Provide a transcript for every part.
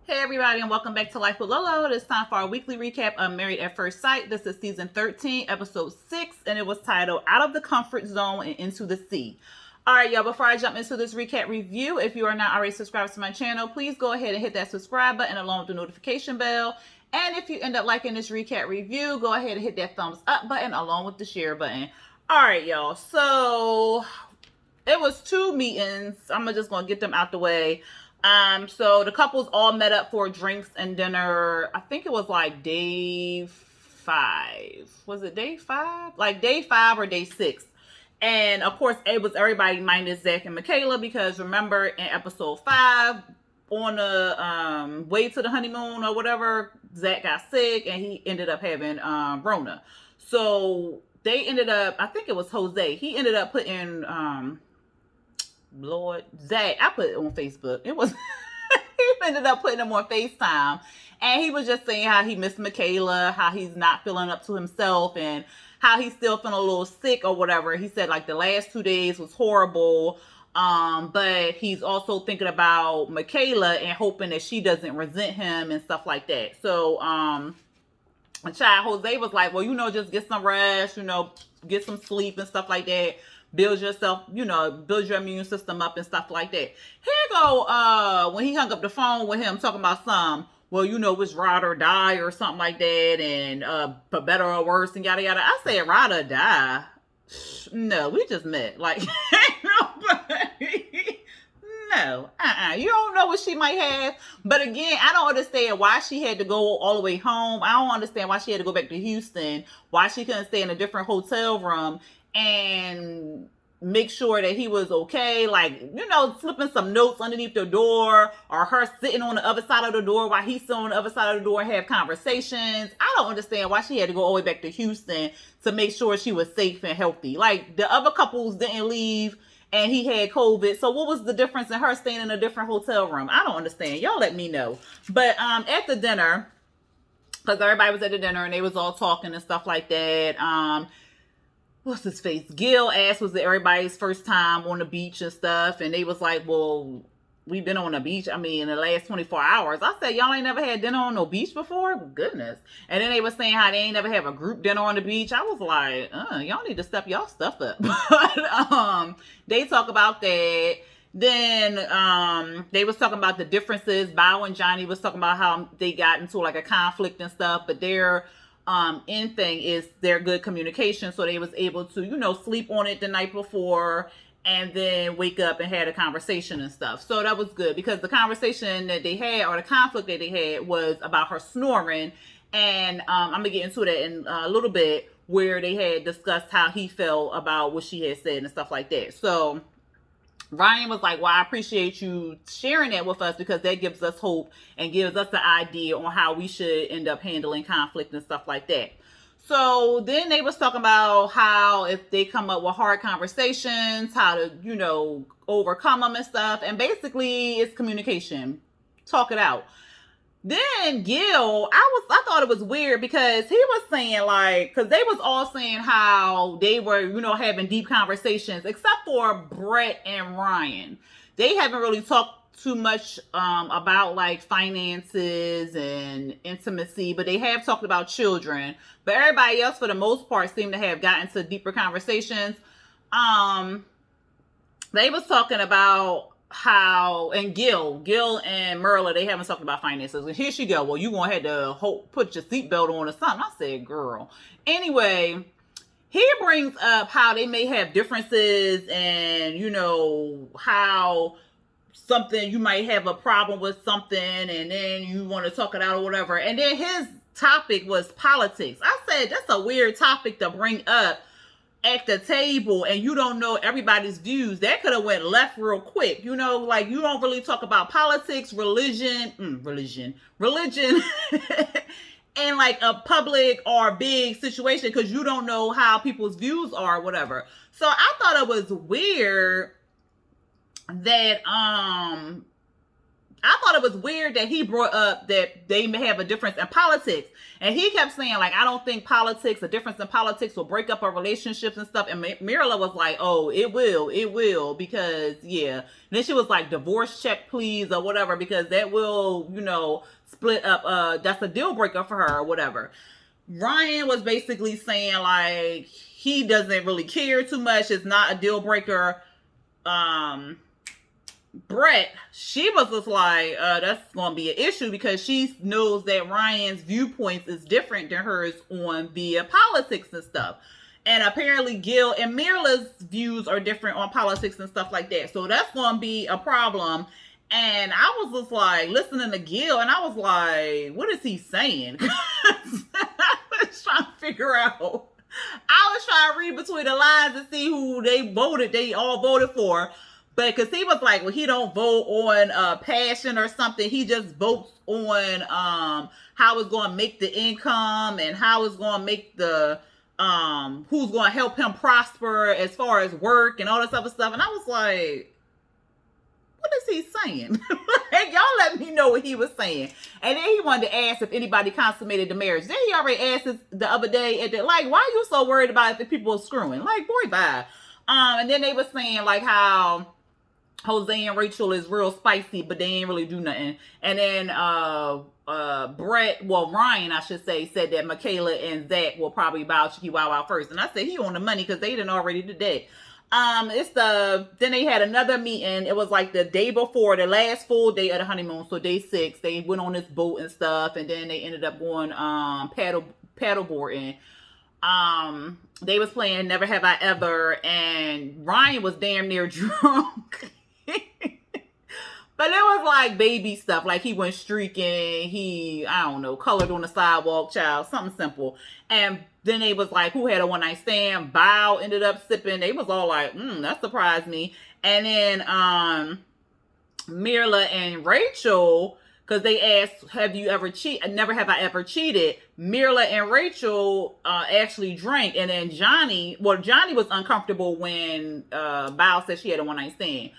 Hey everybody, and welcome back to Life with Lolo. It's time for our weekly recap of Married at First Sight. This is season 13, episode 6, and it was titled Out of the Comfort Zone and Into the Sea. Alright, y'all, before I jump into this recap review, if you are not already subscribed to my channel, please go ahead and hit that subscribe button along with the notification bell. And if you end up liking this recap review, go ahead and hit that thumbs up button along with the share button. Alright, y'all, so it was 2 meetings. I'm just going to get them out the way. So the couples all met up for drinks and dinner. I think it was like day 5. Was it day 5? Like day 5 or day 6. And of course, it was everybody minus Zach and Michaela, because remember in episode 5, on the way to the honeymoon or whatever, Zach got sick and he ended up having Rona. So they ended up, I think it was Jose. He ended up putting Lord, Zach, I put it on Facebook. It was he ended up putting him on FaceTime, and he was just saying how he missed Michaela, how he's not feeling up to himself, and how he's still feeling a little sick or whatever. He said like the last 2 days was horrible, but he's also thinking about Michaela and hoping that she doesn't resent him and stuff like that. So child Jose was like, well, just get some rest, get some sleep and stuff like that. Build yourself, build your immune system up and stuff like that. Here go, when he hung up the phone with him talking about it's ride or die or something like that, and for better or worse and yada yada. I said ride or die. No, we just met. Like, no, you don't know what she might have. But again, I don't understand why she had to go all the way home. I don't understand why she had to go back to Houston, why she couldn't stay in a different hotel room and make sure that he was okay, like, slipping some notes underneath the door, or her sitting on the other side of the door while he's sitting on the other side of the door and have conversations. I don't understand why she had to go all the way back to Houston to make sure she was safe and healthy. Like, the other couples didn't leave and he had COVID, so what was the difference in her staying in a different hotel room? I don't understand. Y'all let me know. But at the dinner, because everybody was at the dinner and they was all talking and stuff like that, what's his face? Gil asked, was it everybody's first time on the beach and stuff? And they was like, well, we've been on the beach, in the last 24 hours. I said, y'all ain't never had dinner on no beach before? Goodness. And then they was saying how they ain't never have a group dinner on the beach. I was like, y'all need to step y'all stuff up. But they talk about that. Then they was talking about the differences. Bao and Johnny was talking about how they got into like a conflict and stuff, but they're end thing is their good communication. So they was able to, sleep on it the night before and then wake up and had a conversation and stuff. So that was good, because the conversation that they had, or the conflict that they had, was about her snoring. And I'm going to get into that in a little bit, where they had discussed how he felt about what she had said and stuff like that. So Ryan was like, well, I appreciate you sharing that with us, because that gives us hope and gives us an idea on how we should end up handling conflict and stuff like that. So then they was talking about how if they come up with hard conversations, how to, overcome them and stuff. And basically it's communication. Talk it out. Then Gil, I thought it was weird, because he was saying because they was all saying how they were, having deep conversations, except for Brett and Ryan. They haven't really talked too much about like finances and intimacy, but they have talked about children. But everybody else, for the most part, seemed to have gotten to deeper conversations. They was talking about how, and Gil and Merla, they haven't talked about finances. And here she go, well, you gonna have to put your seatbelt on or something. I said, girl. Anyway, he brings up how they may have differences, and how something, you might have a problem with something, and then you want to talk it out or whatever. And then his topic was politics. I said, that's a weird topic to bring up at the table, and you don't know everybody's views. That could have went left real quick. Like, you don't really talk about politics, religion, in like a public or big situation, because you don't know how people's views are or whatever. So I thought it was weird that I thought it was weird that he brought up that they may have a difference in politics. And he kept saying, like, I don't think politics, a difference in politics will break up our relationships and stuff. And Mirla was like, oh, it will, because, yeah. And then she was like, divorce check, please, or whatever, because that will, split up, that's a deal breaker for her or whatever. Ryan was basically saying, like, he doesn't really care too much. It's not a deal breaker. Brett, she was just like, that's going to be an issue because she knows that Ryan's viewpoints is different than hers on via politics and stuff. And apparently Gil and Mirla's views are different on politics and stuff like that. So that's going to be a problem. And I was just like listening to Gil and I was like, what is he saying? I was trying to figure out. I was trying to read between the lines to see who they all voted for. But because he was like, well, he don't vote on passion or something. He just votes on how it's going to make the income and how it's going to make the who's going to help him prosper as far as work and all this other stuff. And I was like, what is he saying? Like, y'all let me know what he was saying. And then he wanted to ask if anybody consummated the marriage. Then he already asked us the other day, like, why are you so worried about if the people are screwing? Like, boy, bye. And then they were saying, like, how Jose and Rachel is real spicy, but they ain't really do nothing. And then Ryan, I should say, said that Michaela and Zach will probably bow Chicky Wow Wow first. And I said he on the money because they didn't already did that. Then they had another meeting. It was like the day before, the last full day of the honeymoon. So day 6, they went on this boat and stuff. And then they ended up going paddleboarding. They was playing Never Have I Ever. And Ryan was damn near drunk. But it was like baby stuff. Like he went streaking. He, I don't know, colored on the sidewalk, child. Something simple. And then they was like, who had a one night stand? Bao ended up sipping. They was all like, that surprised me. And then Mirla and Rachel, because they asked, have you ever cheated? Never have I ever cheated. Mirla and Rachel actually drank. And then Johnny was uncomfortable when Bao said she had a one night stand.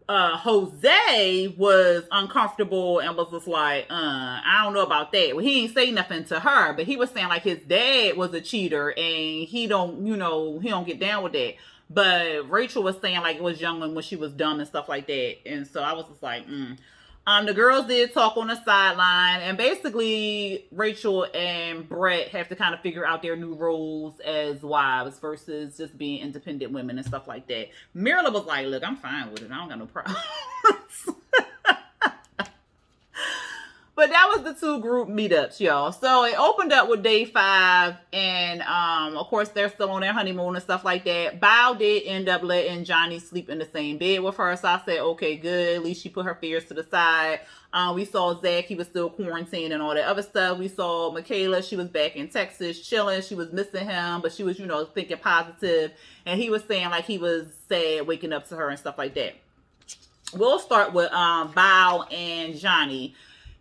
Jose was uncomfortable and was just like, I don't know about that. Well, he ain't say nothing to her, but he was saying like his dad was a cheater and he don't get down with that. But Rachel was saying like it was young when she was dumb and stuff like that. And so I was just like, the girls did talk on the sideline, and basically Rachel and Brett have to kind of figure out their new roles as wives versus just being independent women and stuff like that. Mirla was like, look, I'm fine with it. I don't got no problems. But that was the 2 group meetups, y'all. So it opened up with day 5, and of course they're still on their honeymoon and stuff like that. Bao did end up letting Johnny sleep in the same bed with her, so I said, okay, good. At least she put her fears to the side. We saw Zach, he was still quarantined and all that other stuff. We saw Michaela, she was back in Texas chilling. She was missing him, but she was, thinking positive. And he was saying like he was sad waking up to her and stuff like that. We'll start with Bao and Johnny.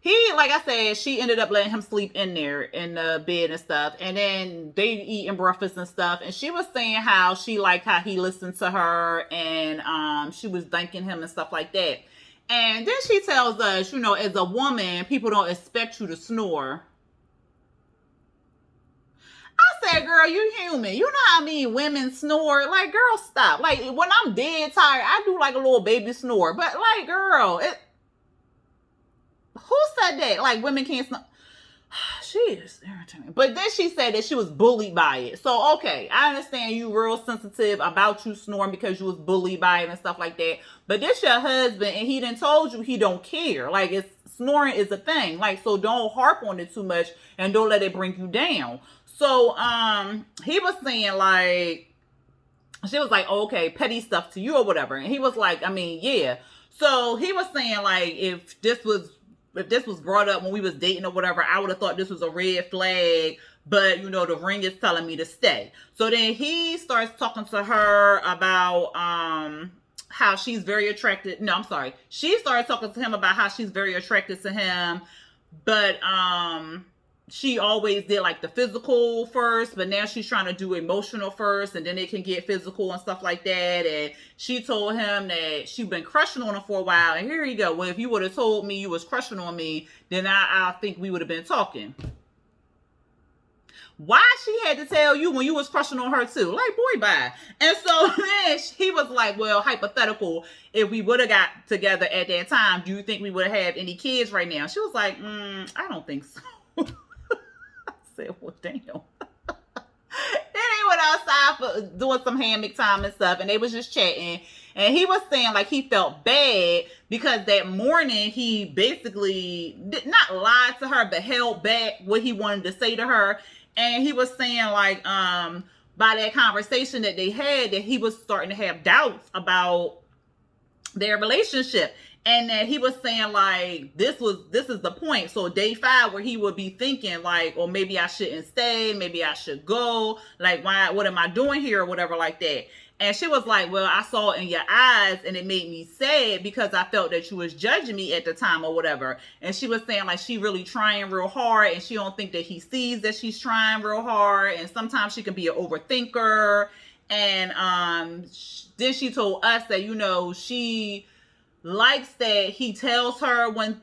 He, like I said, she ended up letting him sleep in there in the bed and stuff. And then they eating breakfast and stuff. And she was saying how she liked how he listened to her. And she was thanking him and stuff like that. And then she tells us, as a woman, people don't expect you to snore. I said, girl, you human. You know how many women snore? Like, girl, stop. Like, when I'm dead tired, I do like a little baby snore. But, like, girl, who said that? Like, women can't snore. She is irritating. But then she said that she was bullied by it. So, okay, I understand you real sensitive about you snoring because you was bullied by it and stuff like that. But this your husband, and he done told you he don't care. Like, snoring is a thing. Like, so don't harp on it too much and don't let it bring you down. So, he was saying, like, she was like, oh, okay, petty stuff to you or whatever. And he was like, I mean, yeah. So, he was saying, like, if this was brought up when we was dating or whatever, I would have thought this was a red flag, but the ring is telling me to stay. So then he starts talking to her about how she's very attracted. No, I'm sorry. She started talking to him about how she's very attracted to him, but she always did like the physical first, but now she's trying to do emotional first, and then it can get physical and stuff like that. And she told him that she'd been crushing on him for a while. And here you go. Well, if you would have told me you was crushing on me, then I think we would have been talking. Why she had to tell you when you was crushing on her too? Like, boy, bye. And so then he was like, well, hypothetical, if we would have got together at that time, do you think we would have had any kids right now? She was like, I don't think so. I said, well, damn. Then they went outside for doing some hammock time and stuff, and they was just chatting. And he was saying like he felt bad because that morning he basically did not lie to her, but held back what he wanted to say to her. And he was saying like, by that conversation that they had, that he was starting to have doubts about their relationship. And that he was saying like, this is the point. So day 5 where he would be thinking like, or maybe I shouldn't stay. Maybe I should go. Like, what am I doing here or whatever like that. And she was like, well, I saw it in your eyes and it made me sad because I felt that you was judging me at the time or whatever. And she was saying like she really trying real hard and she don't think that he sees that she's trying real hard. And sometimes she can be an overthinker. And then she told us that, you know, she likes that he tells her when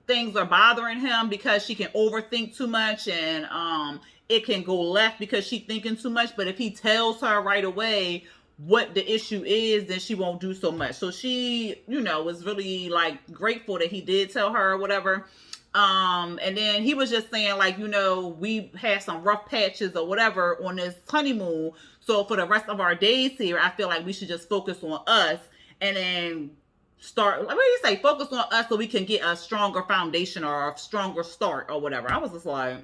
things are bothering him because she can overthink too much and it can go left because she's thinking too much. But if he tells her right away what the issue is, then she won't do so much. So she, you know, was really like grateful that he did tell her or whatever. And then he was just saying like, you know, we had some rough patches or whatever on this honeymoon. So for the rest of our days here, I feel like we should just focus on us and then start, what do you say? Focus on us so we can get a stronger foundation or a stronger start or whatever. I was just like,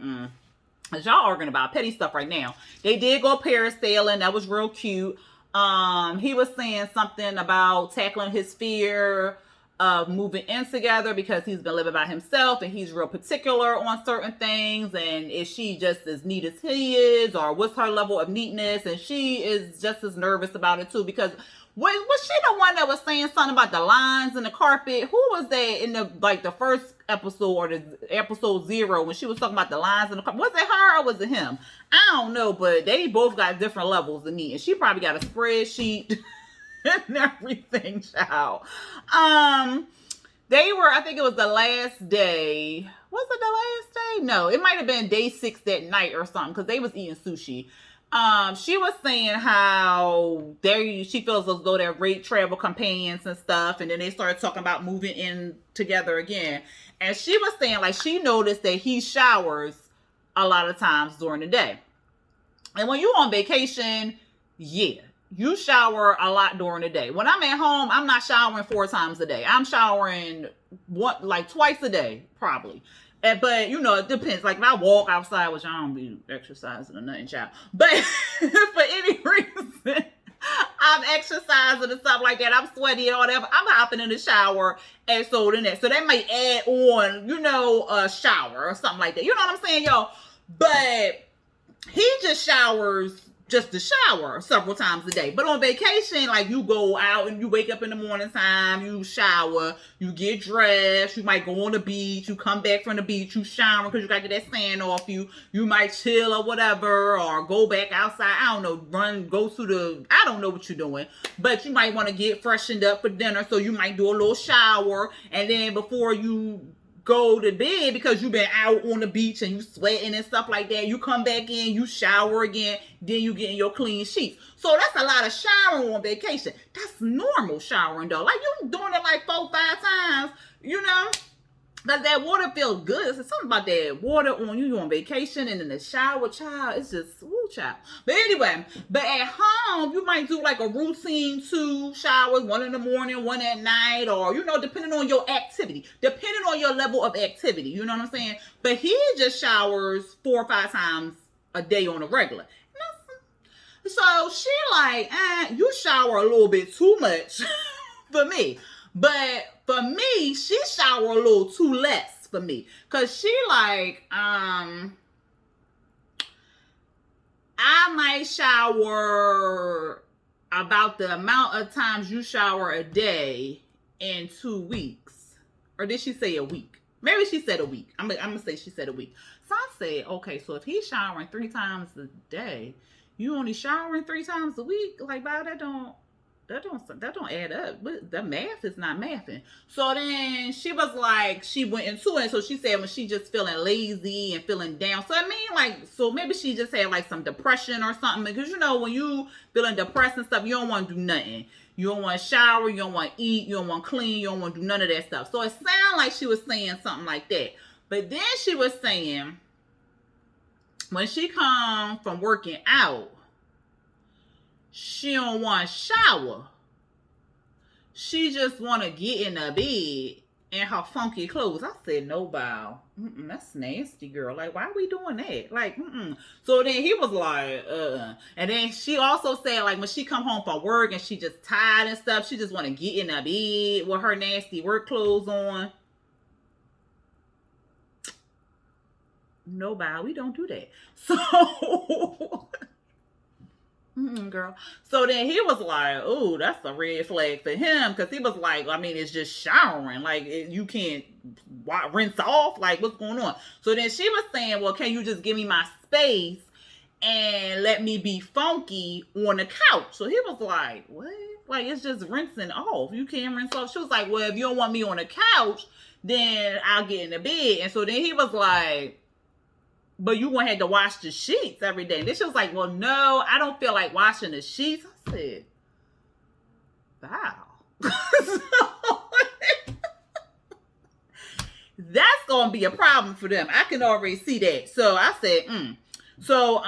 As y'all arguing about petty stuff right now. They did go parasailing. That was real cute. He was saying something about tackling his fear of moving in together because he's been living by himself and he's real particular on certain things. And is she just as neat as he is, or what's her level of neatness? And she is just as nervous about it too, because was she the one that was saying something about the lines in the carpet? Who was that in the first episode or the episode 0 when she was talking about the lines in the carpet? Was it her or was it him? I don't know, but they both got different levels of neat. And she probably got a spreadsheet and everything, child. They were, I think it was the last day. Was it the last day? No, it might have been day 6 that night or something because they was eating sushi. She was saying how she feels as though they're great travel companions and stuff. And then they started talking about moving in together again. And she was saying like she noticed that he showers a lot of times during the day. And when you're on vacation, yeah, you shower a lot during the day. When I'm at home, I'm not showering 4 times a day. I'm showering twice a day, probably. But, you know, it depends. Like, if I walk outside, which I don't be exercising or nothing, child. But for any reason, I'm exercising and stuff like that. I'm sweaty or whatever. I'm hopping in the shower. And so then so they might add on, you know, a shower or something like that. You know what I'm saying, y'all? But he just showers just to shower several times a day. But on vacation, like you go out and you wake up in the morning time, you shower, you get dressed, you might go on the beach, you come back from the beach, you shower because you got to get that sand off you. You might chill or whatever, or go back outside. I don't know, I don't know what you're doing, but you might want to get freshened up for dinner. So you might do a little shower, and then before you go to bed, because you've been out on the beach and you sweating and stuff like that, you come back in, you shower again, then you get in your clean sheets. So that's a lot of showering on vacation. That's normal showering though. Like you doing it like 4-5 times, you know, because that water feels good. It's something about that water on you on vacation and in the shower, child. It's just, woo, child. But anyway, but at home, you might do like a routine 2 showers, 1 in the morning, 1 at night, or, you know, depending on your activity, depending on your level of activity. You know what I'm saying? But he just showers 4 or 5 times a day on a regular. So she like, you shower a little bit too much for me. But for me, she shower a little too less for me. Cause she like, I might shower about the amount of times you shower a day in 2 weeks. Or did she say a week? Maybe she said a week. I'm gonna say she said a week. So I said, okay, so if he's showering 3 times a day, you only showering 3 times a week. Like, wow, that don't add up. The math is not mathing. So then she was like, she went into it. So she said when she just feeling lazy and feeling down. So I mean, like, so maybe she just had like some depression or something. Because when you feeling depressed and stuff, you don't want to do nothing. You don't want to shower. You don't want to eat. You don't want to clean. You don't want to do none of that stuff. So it sounded like she was saying something like that. But then she was saying when she come from working out, she don't want to shower. She just want to get in the bed in her funky clothes. I said, no, bow. That's nasty, girl. Like, why are we doing that? Like, So then he was like, And then she also said, like, when she come home from work and she just tired and stuff, she just want to get in the bed with her nasty work clothes on. No, bow. We don't do that. So... girl. So then he was like, oh, that's a red flag for him. Because he was like, I mean, it's just showering. Like, you can't rinse off. Like, what's going on? So then she was saying, well, can you just give me my space and let me be funky on the couch? So he was like, what? Like, it's just rinsing off. You can't rinse off. She was like, well, if you don't want me on the couch, then I'll get in the bed. And so then he was like, but you gonna have to wash the sheets every day. And then she was like, well, no, I don't feel like washing the sheets. I said, wow. That's gonna be a problem for them. I can already see that. So I said, So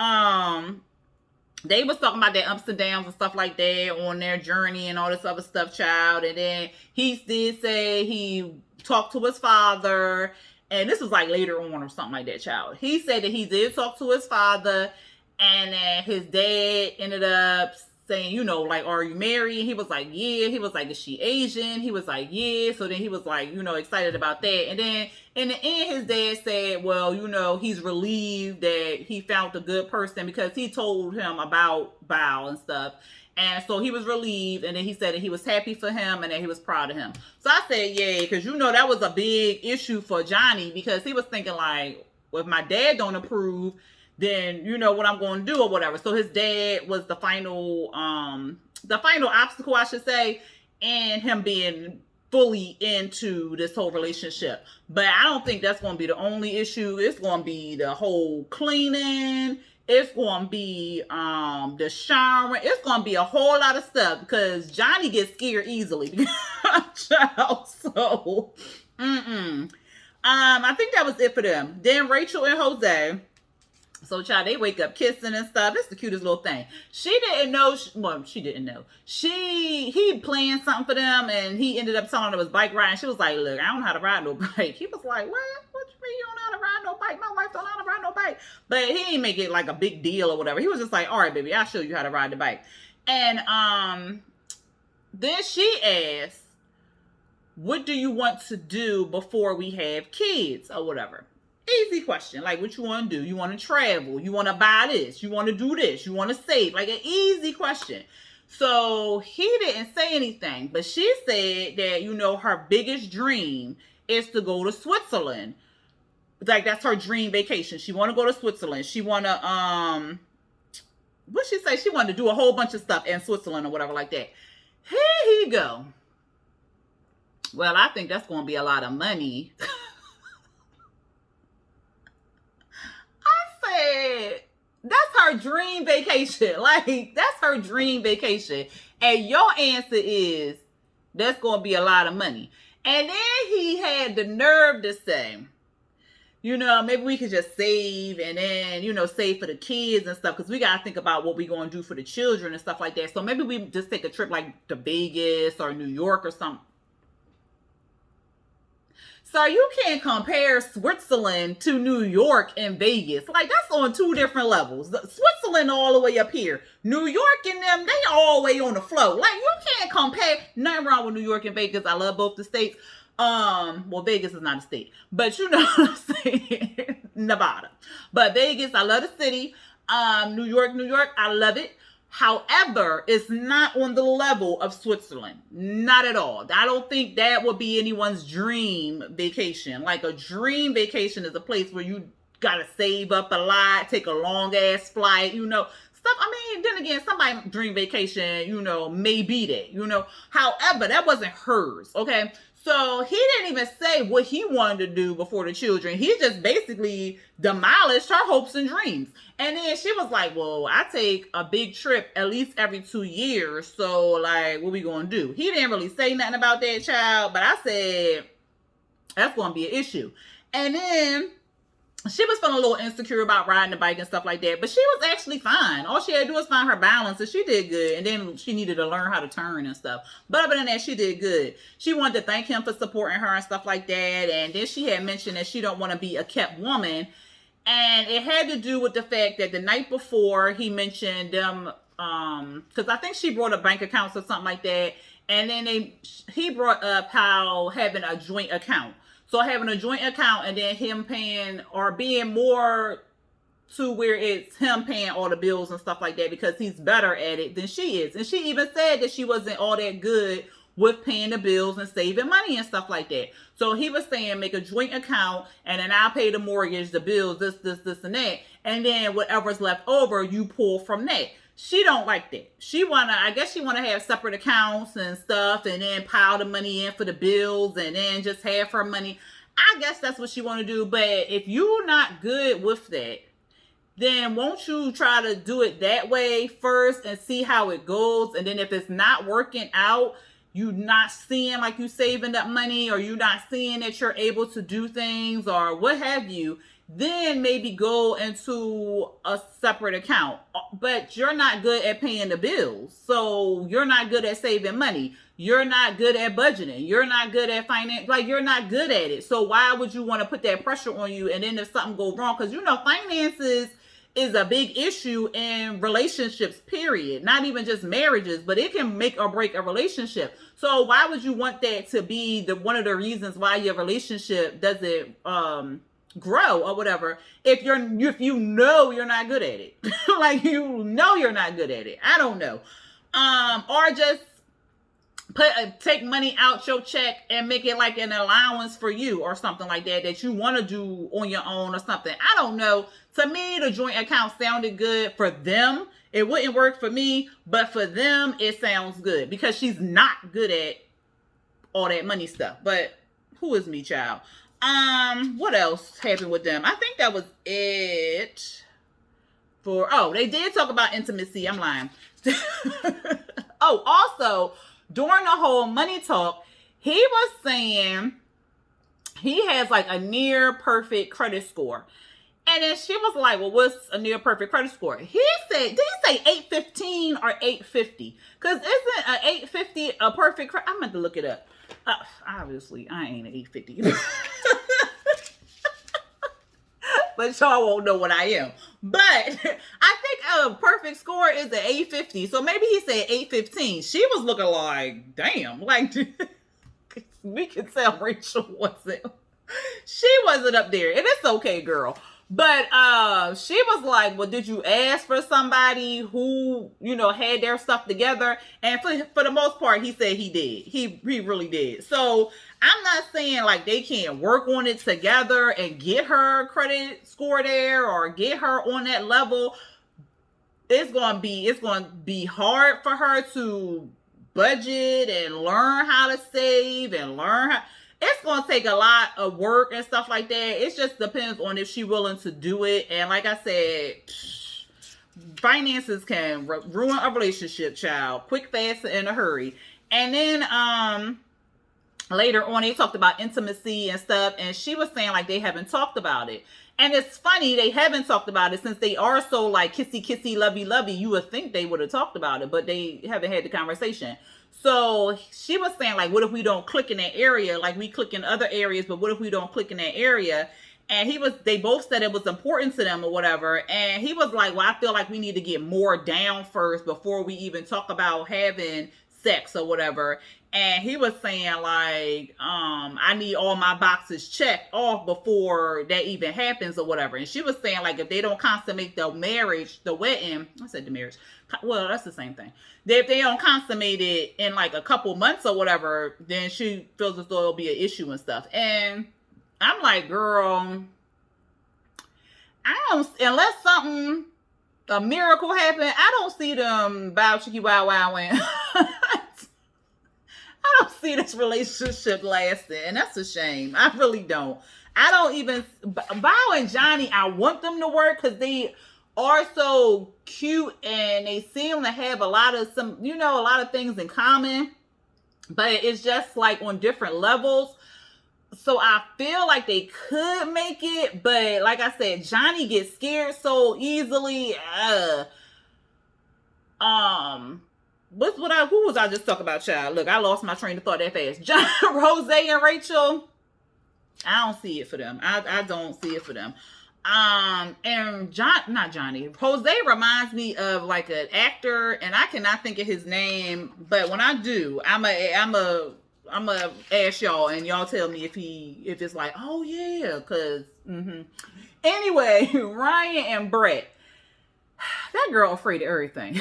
they was talking about their ups and downs and stuff like that on their journey and all this other stuff, child. And then he did say he talked to his father. And this was like later on or something like that, child. He said that he did talk to his father and that his dad ended up saying, like, are you married? He was like, yeah. He was like, is she Asian? He was like, yeah. So then he was like, excited about that. And then in the end, his dad said, well, he's relieved that he found a good person because he told him about Bao and stuff. And so he was relieved, and then he said that he was happy for him and that he was proud of him. So I said, yeah, because that was a big issue for Johnny because he was thinking like, well, if my dad don't approve, then what I'm going to do or whatever. So his dad was the final obstacle, I should say, in him being fully into this whole relationship. But I don't think that's going to be the only issue. It's going to be the whole cleaning. It's going to be the showering. It's going to be a whole lot of stuff because Johnny gets scared easily. Child. So, I think that was it for them. Then Rachel and Jose. So, child, they wake up kissing and stuff. It's the cutest little thing. She didn't know. She didn't know. He planned something for them, and he ended up telling her it was bike riding. She was like, look, I don't know how to ride no bike. He was like, what? What you mean you don't know how to ride no bike? My wife don't know how to ride no bike. But he didn't make it like a big deal or whatever. He was just like, all right, baby, I'll show you how to ride the bike. And then she asked, what do you want to do before we have kids or whatever? Easy question. Like, what you want to do? You want to travel? You want to buy this? You want to do this? You want to save? Like, an easy question. So he didn't say anything, but she said that, her biggest dream is to go to Switzerland. Like, that's her dream vacation. She want to go to Switzerland. She want to, what she say? She wanted to do a whole bunch of stuff in Switzerland or whatever like that. Here he go. Well, I think that's going to be a lot of money. That's her dream vacation. Like, that's her dream vacation. And your answer is, that's going to be a lot of money. And then he had the nerve to say, maybe we could just save and then, save for the kids and stuff. Because we got to think about what we're going to do for the children and stuff like that. So maybe we just take a trip like to Vegas or New York or something. So you can't compare Switzerland to New York and Vegas. Like, that's on two different levels. Switzerland all the way up here. New York and them, they all the way on the floor. Like, you can't compare. Nothing wrong with New York and Vegas. I love both the states. Well, Vegas is not a state. But you know what I'm saying. Nevada. But Vegas, I love the city. New York, I love it. However, it's not on the level of Switzerland. Not at all. I don't think that would be anyone's dream vacation. Like, a dream vacation is a place where you gotta save up a lot, take a long ass flight, stuff. I mean, then again, somebody's dream vacation, may be that, However, that wasn't hers, okay? So he didn't even say what he wanted to do before the children. He just basically demolished her hopes and dreams. And then she was like, well, I take a big trip at least every 2 years. So, like, what we going to do? He didn't really say nothing about that, child. But I said, that's going to be an issue. And then she was feeling a little insecure about riding the bike and stuff like that, but she was actually fine. All she had to do was find her balance, and she did good. And then she needed to learn how to turn and stuff. But other than that, she did good. She wanted to thank him for supporting her and stuff like that. And then she had mentioned that she don't want to be a kept woman. And it had to do with the fact that the night before he mentioned them, because I think she brought up bank accounts or something like that. And then he brought up how having a joint account. So having a joint account and then him paying or being more to where it's him paying all the bills and stuff like that because he's better at it than she is. And she even said that she wasn't all that good with paying the bills and saving money and stuff like that. So he was saying make a joint account and then I'll pay the mortgage, the bills, this, and that. And then whatever's left over, you pull from that. She don't like that. I guess she wanna have separate accounts and stuff and then pile the money in for the bills and then just have her money. I guess that's what she wanna do. But if you're not good with that, then won't you try to do it that way first and see how it goes? And then if it's not working out, you not seeing like you saving up money or you not seeing that you're able to do things or what have you, then maybe go into a separate account. But you're not good at paying the bills. So you're not good at saving money. You're not good at budgeting. You're not good at finance. Like, you're not good at it. So why would you want to put that pressure on you? And then if something goes wrong, because finances is a big issue in relationships, period. Not even just marriages, but it can make or break a relationship. So why would you want that to be one of the reasons why your relationship doesn't grow or whatever if you know you're not good at it? Like, you're not good at it. I don't know. Or just take money out your check and make it like an allowance for you or something like that you want to do on your own or something. I don't know. To me, the joint account sounded good for them. It wouldn't work for me, but for them, it sounds good because she's not good at all that money stuff. But who is me, child? What else happened with them? I think that was it they did talk about intimacy. I'm lying. Also, during the whole money talk, he was saying he has like a near perfect credit score. And then she was like, well, what's a near perfect credit score? He said, did he say 815 or 850? Because isn't an 850 a perfect credit? I meant to look it up. Obviously, I ain't an 850. But y'all won't know what I am. But I think a perfect score is an 850. So maybe he said 815. She was looking like, damn. Like, we can tell Rachel wasn't. She wasn't up there. And it's okay, girl. But she was like, well, did you ask for somebody who, had their stuff together? And for the most part, he said he did. He really did. So I'm not saying like they can't work on it together and get her credit score there or get her on that level. It's going to be hard for her to budget and learn how to save and learn how. It's going to take a lot of work and stuff like that. It just depends on if she's willing to do it. And like I said, finances can ruin a relationship, child. Quick, fast, and in a hurry. And then later on, they talked about intimacy and stuff. And she was saying like they haven't talked about it. And it's funny, they haven't talked about it since they are so like kissy, lovey. You would think they would have talked about it, but they haven't had the conversation. So she was saying like, what if we don't click in that area? Like we click in other areas, but what if we don't click in that area? And they both said it was important to them or whatever. And he was like, well, I feel like we need to get more down first before we even talk about having sex or whatever. And he was saying like, I need all my boxes checked off before that even happens or whatever. And she was saying like, if they don't consummate the marriage, the wedding, I said the marriage, well, that's the same thing. If they don't consummate it in like a couple months or whatever, then she feels as though it'll be an issue and stuff. And I'm like, girl, I don't, unless something, a miracle happen, I don't see them bow chicky wow wow and I don't see this relationship lasting, and that's a shame. I really don't. I don't even, Bao and Johnny, I want them to work because they are so cute and they seem to have a lot of a lot of things in common, but it's just like on different levels. So I feel like they could make it, but like I said, Johnny gets scared so easily. Who was I just talking about, child? Look, I lost my train of thought that fast. Rose and Rachel, I don't see it for them. I don't see it for them. And not Johnny. Jose reminds me of like an actor, and I cannot think of his name, but when I do, I'm gonna ask y'all, and y'all tell me if it's like, oh yeah, cause Anyway, Ryan and Brett, that girl afraid of everything.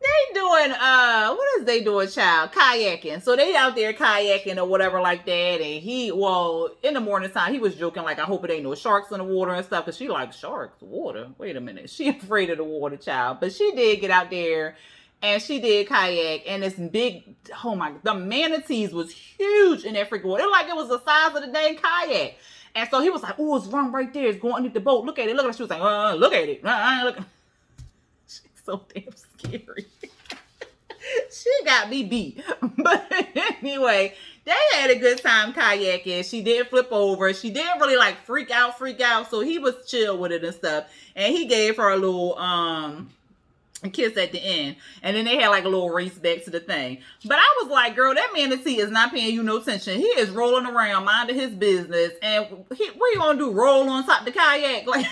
They doing what is they doing, child? Kayaking. So they out there kayaking or whatever like that. And in the morning time, he was joking like, I hope it ain't no sharks in the water and stuff. Cause she like, sharks, water. Wait a minute. She afraid of the water, child. But she did get out there and she did kayak. And this big, the manatees was huge in that freaking water. It like it was the size of the dang kayak. And so he was like, oh, it's wrong right there. It's going underneath the boat. Look at it. Look at it. She was like, look at it. Look. She's so damn scary. She got me beat. But anyway, they had a good time kayaking. She did flip over. She didn't really like freak out. So he was chill with it and stuff. And he gave her a little kiss at the end. And then they had like a little race back to the thing. But I was like, girl, that manatee is not paying you no attention. He is rolling around, minding his business. And what you gonna do? Roll on top of the kayak? Like,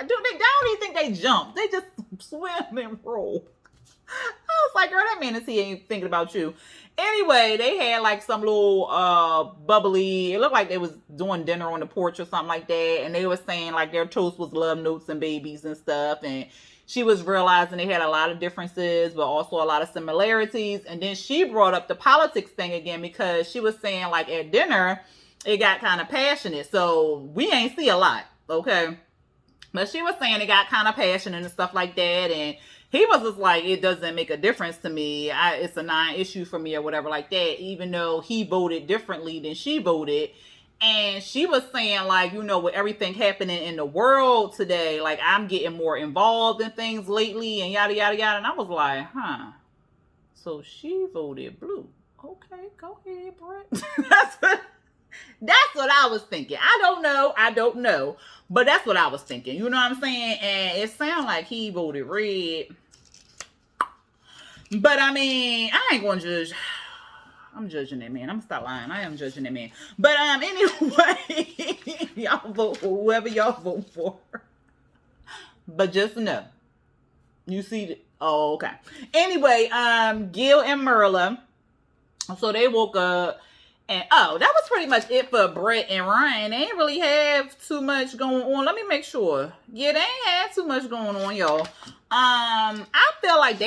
I don't even think they jump. They just swim and roll. I was like, girl, that manatee ain't thinking about you. Anyway, they had like some little bubbly. It looked like they was doing dinner on the porch or something like that. And they were saying like their toast was love notes and babies and stuff. And she was realizing they had a lot of differences, but also a lot of similarities. And then she brought up the politics thing again because she was saying like at dinner, it got kind of passionate. So we ain't see a lot, okay? But she was saying it got kind of passionate and stuff like that. And he was just like, it doesn't make a difference to me. It's a non-issue for me or whatever like that, even though he voted differently than she voted. And she was saying like, with everything happening in the world today, like I'm getting more involved in things lately and yada, yada, yada. And I was like, so she voted blue. Okay, go ahead, Brett. That's what I was thinking. I don't know. But that's what I was thinking. You know what I'm saying? And it sounded like he voted red. But I mean, I ain't going to judge. I'm judging that man. I'm going to stop lying. I am judging that man. But anyway, y'all vote for whoever y'all vote for. But just know. You see oh, okay. Anyway, Gil and Merla. So they woke up. And that was pretty much it for Brett and Ryan. They ain't really have too much going on. Let me make sure. Yeah, they ain't had too much going on, y'all. I feel like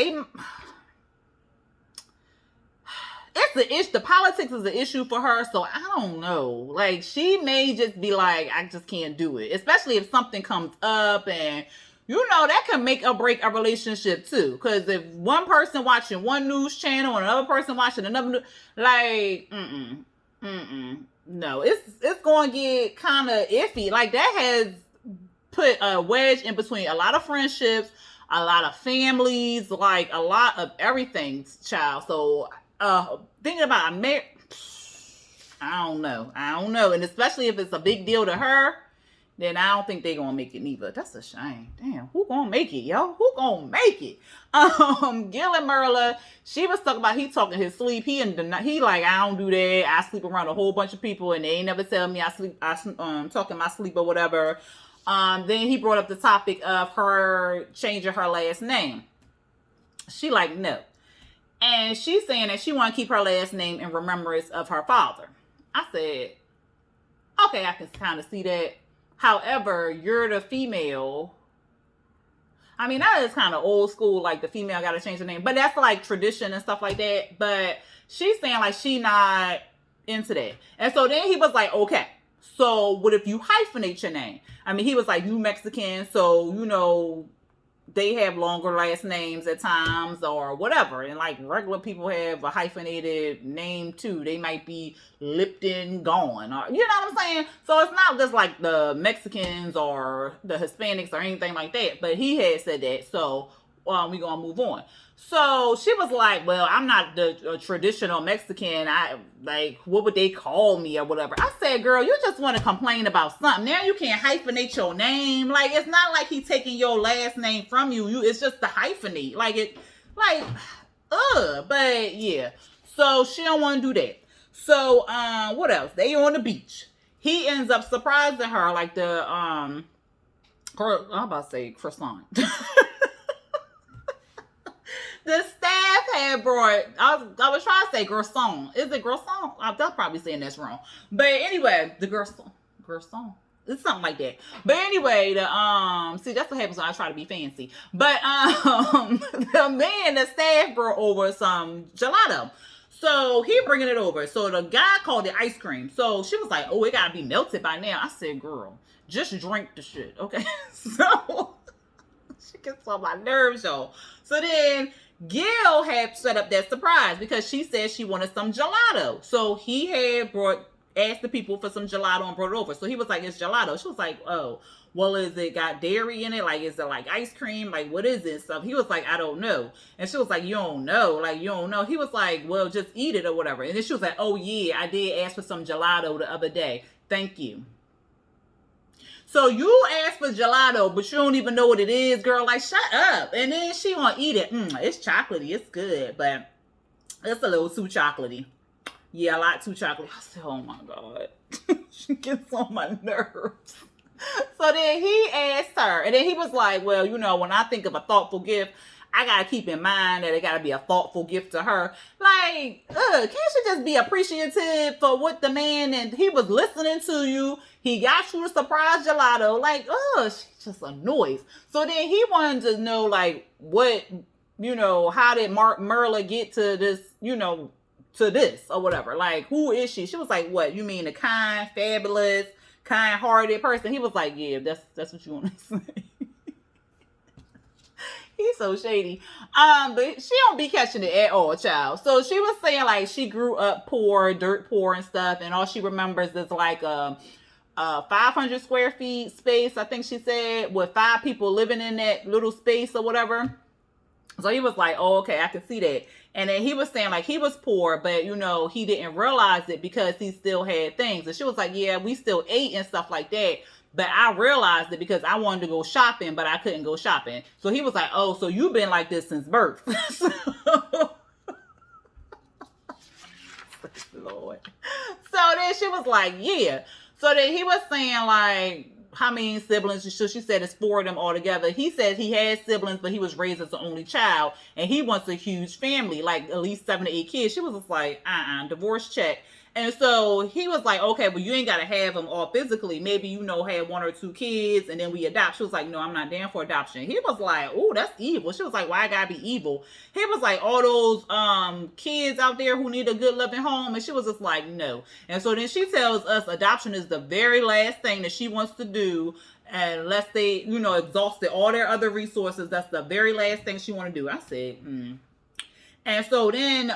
the politics is an issue for her, so I don't know. Like, she may just be like, I just can't do it. Especially if something comes up and, that can make or break a relationship too. Because if one person watching one news channel and another person watching another, like, no, it's going to get kind of iffy. Like, that has put a wedge in between a lot of friendships, a lot of families, like a lot of everything, child. So, thinking about I don't know. And especially if it's a big deal to her, then I don't think they're going to make it neither. That's a shame. Damn, who going to make it, yo? Who going to make it? Gil and Merla, she was talking about he talking his sleep. He like, I don't do that. I sleep around a whole bunch of people and they ain't never tell me I talk in my sleep or whatever. Then he brought up the topic of her changing her last name. She like, no. And she's saying that she want to keep her last name in remembrance of her father. I said, okay, I can kind of see that. However, you're the female. I mean, that is kind of old school, like the female got to change her name. But that's like tradition and stuff like that. But she's saying like she not into that. And so then he was like, okay, so what if you hyphenate your name? I mean, he was like, you Mexican, so, you know, they have longer last names at times or whatever. And like regular people have a hyphenated name too. They might be Lipton Gone or, you know what I'm saying? So it's not just like the Mexicans or the Hispanics or anything like that. But he had said that. So we gonna move on. So she was like, well, I'm not the traditional Mexican. I like, what would they call me or whatever? I said, girl, you just want to complain about something. Now you can't hyphenate your name. Like, it's not like he's taking your last name from you. It's just the hyphenate. But yeah. So she don't want to do that. So, what else? They on the beach. He ends up surprising her like I'm about to say croissant. The staff had brought, I was trying to say garçon. Is it garçon? I'm probably saying that's wrong. But anyway, the garçon. It's something like that. But anyway, see, that's what happens when I try to be fancy. But the staff brought over some gelato. So he bringing it over. So the guy called it ice cream. So she was like, oh, it gotta be melted by now. I said, girl, just drink the shit, okay? So she gets on my nerves, y'all. So then Gil had set up that surprise because she said she wanted some gelato. So he had asked the people for some gelato and brought it over. So he was like, it's gelato. She was like, oh, well, is it got dairy in it? Like, is it like ice cream? Like, what is this stuff? He was like, I don't know. And she was like, you don't know? Like, you don't know? He was like, well, just eat it or whatever. And then she was like, oh, yeah, I did ask for some gelato the other day. Thank you. So you asked for gelato, but you don't even know what it is, girl. Like, shut up. And then she want to eat it. It's chocolatey. It's good, but it's a little too chocolatey. Yeah, a lot too chocolatey. I said, oh my God. She gets on my nerves. So then he asked her, and then he was like, well, you know, when I think of a thoughtful gift, I got to keep in mind that it got to be a thoughtful gift to her. Like, can't you just be appreciative for what the man, and he was listening to you. He got you a surprise gelato. Like, she's just a noise. So then he wanted to know, like, what, you know, how did Merla get to this, you know, to this or whatever. Like, who is she? She was like, what, you mean a kind, fabulous, kind-hearted person? He was like, yeah, that's what you want to say. He's so shady. But she don't be catching it at all, child. So she was saying like she grew up poor, dirt poor and stuff, and all she remembers is like a 500 square feet space, I think she said, with 5 people living in that little space or whatever. So he was like, oh, okay, I can see that. And then he was saying like he was poor, but you know, he didn't realize it because he still had things. And she was like, yeah, we still ate and stuff like that. But I realized it because I wanted to go shopping, but I couldn't go shopping. So he was like, oh, so you've been like this since birth. Lord. So then she was like, yeah. So then he was saying like, how many siblings? So she said it's 4 of them all together. He said he had siblings, but he was raised as the only child. And he wants a huge family, like at least 7 to 8 kids. She was just like, divorce check. And so he was like, okay, well, you ain't got to have them all physically. Maybe, you know, have 1 or 2 kids and then we adopt. She was like, no, I'm not down for adoption. He was like, oh, that's evil. She was like, why I gotta be evil? He was like, all those kids out there who need a good loving home. And she was just like, no. And so then she tells us adoption is the very last thing that she wants to do. Unless they, you know, exhausted all their other resources. That's the very last thing she want to do. I said, And so then,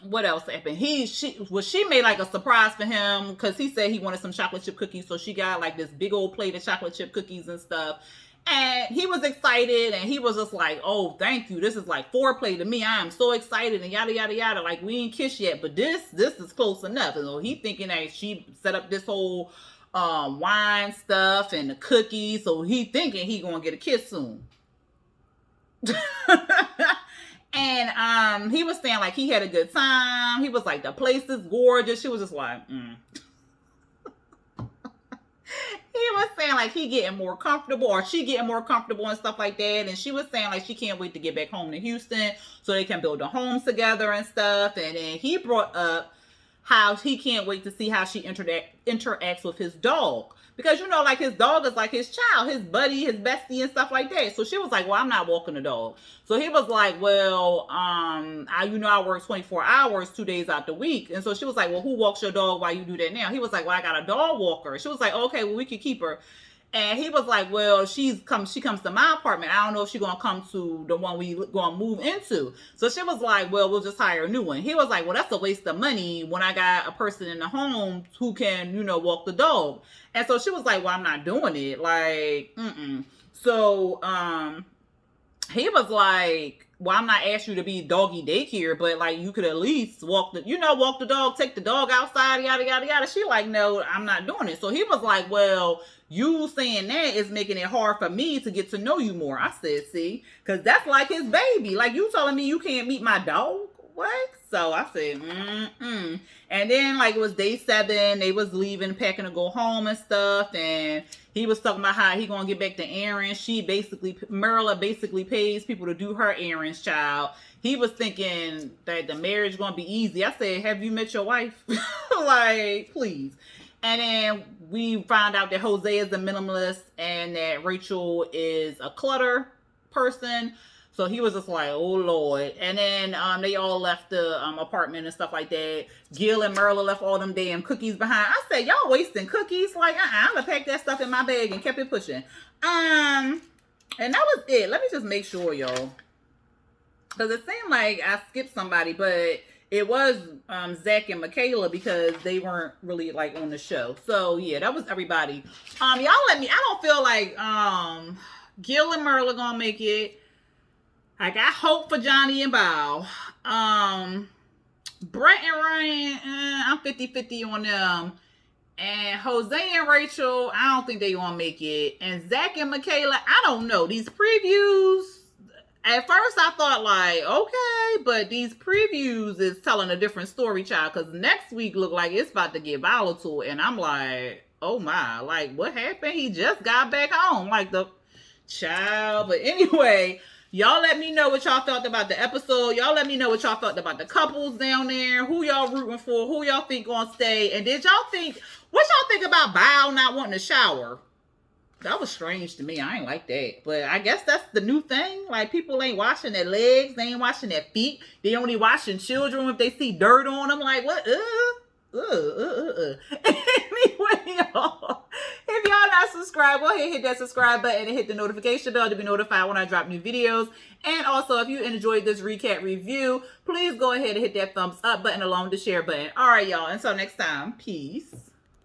what else happened? She made like a surprise for him because he said he wanted some chocolate chip cookies. So she got like this big old plate of chocolate chip cookies and stuff. And he was excited and he was just like, oh, thank you. This is like foreplay to me. I am so excited and yada, yada, yada. Like we ain't kissed yet, but this is close enough. And so he thinking that she set up this whole wine stuff and the cookies. So he thinking he gonna get a kiss soon. And he was saying like he had a good time. He was like, the place is gorgeous. She was just like, He was saying like he getting more comfortable or she getting more comfortable and stuff like that. And she was saying like she can't wait to get back home to Houston so they can build a home together and stuff. And then he brought up how he can't wait to see how she interacts with his dog. Because, you know, like his dog is like his child, his buddy, his bestie and stuff like that. So she was like, well, I'm not walking the dog. So he was like, well, I work 24 hours, 2 days out the week. And so she was like, well, who walks your dog while you do that now? He was like, well, I got a dog walker. She was like, okay, well, we could keep her. And he was like, well, she comes to my apartment. I don't know if she's going to come to the one we going to move into. So she was like, well, we'll just hire a new one. He was like, well, that's a waste of money when I got a person in the home who can, walk the dog. And so she was like, well, I'm not doing it. Like, So, he was like, well, I'm not asking you to be doggy daycare, but like you could at least walk the dog, take the dog outside, yada, yada, yada. She like, no, I'm not doing it. So he was like, well, you saying that is making it hard for me to get to know you more. I said, see, because that's like his baby. Like you telling me you can't meet my dog? What? So I said, And then like it was day 7, they was leaving, packing to go home and stuff. And he was talking about how he gonna get back to errands. Merla basically pays people to do her errands, child. He was thinking that the marriage gonna be easy. I said, have you met your wife? Like, please. And then we found out that Jose is a minimalist and that Rachel is a clutter person. So he was just like, oh, Lord. And then they all left the apartment and stuff like that. Gil and Merla left all them damn cookies behind. I said, y'all wasting cookies? Like, I'm going to pack that stuff in my bag and kept it pushing. And that was it. Let me just make sure, y'all. Because it seemed like I skipped somebody, but it was Zach and Michaela because they weren't really like on the show. So, yeah, that was everybody. Y'all let me, I don't feel like Gil and Merla going to make it. I got hope for Johnny and Bao. Brett and Ryan, I'm 50-50 on them. And Jose and Rachel, I don't think they gonna make it. And Zach and Michaela, I don't know. These previews, at first I thought like, okay, but these previews is telling a different story, child. Because next week look like it's about to get volatile. And I'm like, oh my, like what happened? He just got back home. Like the child. But anyway, y'all let me know what y'all thought about the episode. Y'all let me know what y'all thought about the couples down there. Who y'all rooting for? Who y'all think gonna stay? And what y'all think about Bao not wanting to shower? That was strange to me. I ain't like that. But I guess that's the new thing. Like, people ain't washing their legs. They ain't washing their feet. They only washing children if they see dirt on them. Like, what? Anyway, y'all, if y'all not subscribed, go ahead and hit that subscribe button and hit the notification bell to be notified when I drop new videos. And also, if you enjoyed this recap review, please go ahead and hit that thumbs up button along with the share button. All right, y'all. Until next time, peace.